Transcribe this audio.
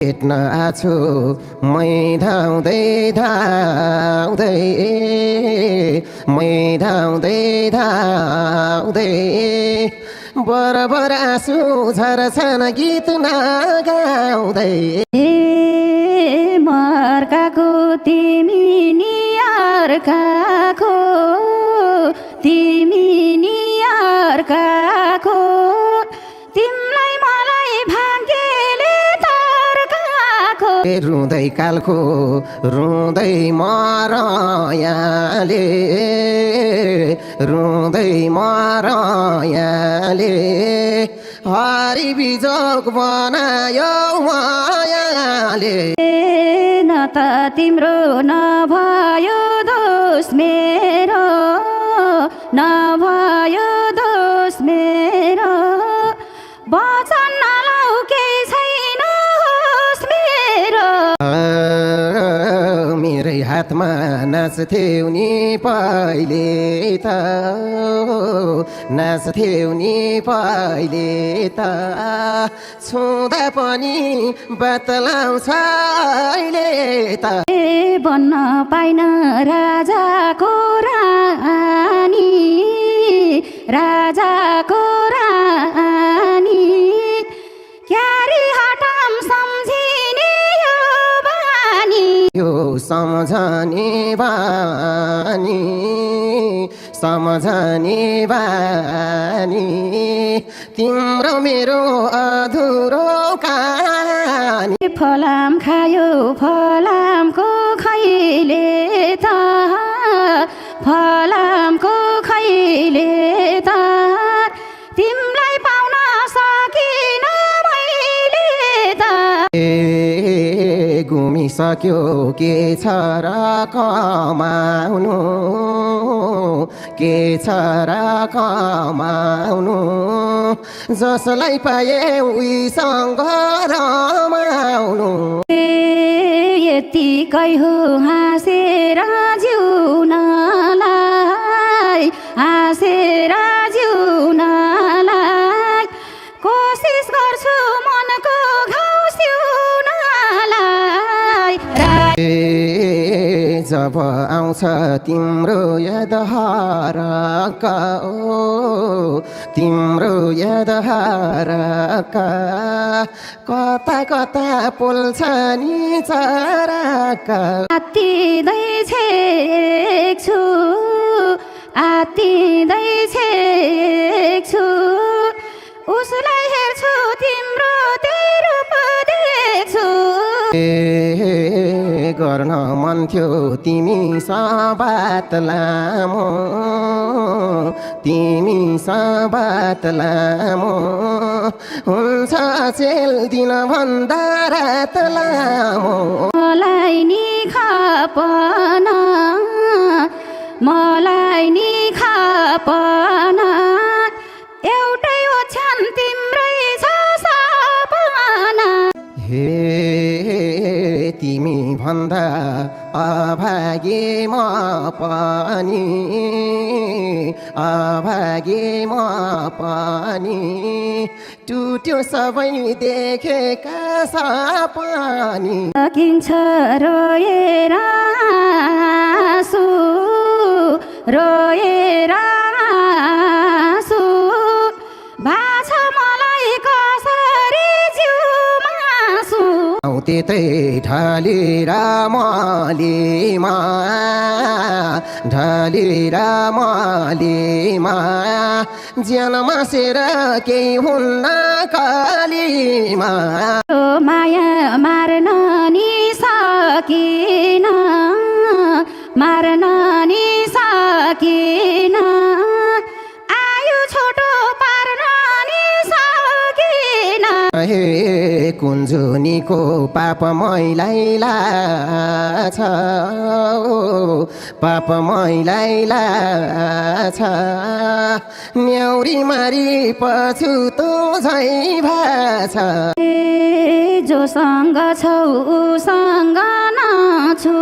भेट्न आछु मै धाउँदै धाउँदै बराबर आँसु झर्छन् गीत नगाउँदै मर्काको तिमी नि अर्काको तिमी नि अर्काको तिमीलाई मलाई भाग्यले तर्काको रुँदै कालको रुँदै मरयाले रुँदै मरयाले हरि बिजोग बनायो मायाले न त तिम्रो नभयो दोष मेरो नभयो दोष मेरो वचन नलाउ केही छैन होस् मेरो मेरै हातमा नाच्थ्यौ नि पहिले त नाच्थ्यौ नि पहिले त छुँदा पनि बतलाउँछ अहिले त बन्न पाइन राजाको रानी राजाको रानी क्यारी हटाम सम्झिने यो बानी यो सम्झने बानी सम्झने बानी तिम्रो मेरो अधुरो कहानी फलाम खायो फलामको खैले त फलामको खैले त तिमीलाई पाउन सकिन मैले त घुमिसक्यो के छ र कमाउनु के छ र कमाउनु जसलाई पाए उसँग रमाउनु यतिकै हो हाँसेर जिउनलाई हाँसेर जिउनलाई कोसिस गर्छु मनको घाउ सिउनलाई जब आउँछ तिम्रो याद हरका ओ तिम्रो याद हरका कता कता पोल्छ नि चराका आत्तिँदै छेक्छु आत्तिँदै छेक्छु उसलाई हेर्छु तिम्रो त्यही रूप देख्छु गर्न मन थियो तिमी बात लामो तिमी बात लामो हुन्छ चेल दिन भन्दा रात लामो मलाई नि खापना मलाई नि खापना एउटै ओछ्यान तिम्रै छ सपना हे तिमी भन्दा अभागे म पनि अभागे म पनि टुट्यो सबै देखेका सपनी सकिन्छ रोएर आँसु रोएर आँसु भाछ मलाई कसरी जिउमासु त्यतै ढलेर मलेमा ढलेर मलेमा ज्यान मासेर केही हुन्न कालीमा माया मार्न नि सकिन मार्न नि सकिन आयु छोटो पार्न नि सकिन हे कुञ्जुनीको पाप मैलाई लाछ पाप मैलाई लाछ न्याउरी मारी पछुतो झै भाछ जोसँग छौ उसँग नछु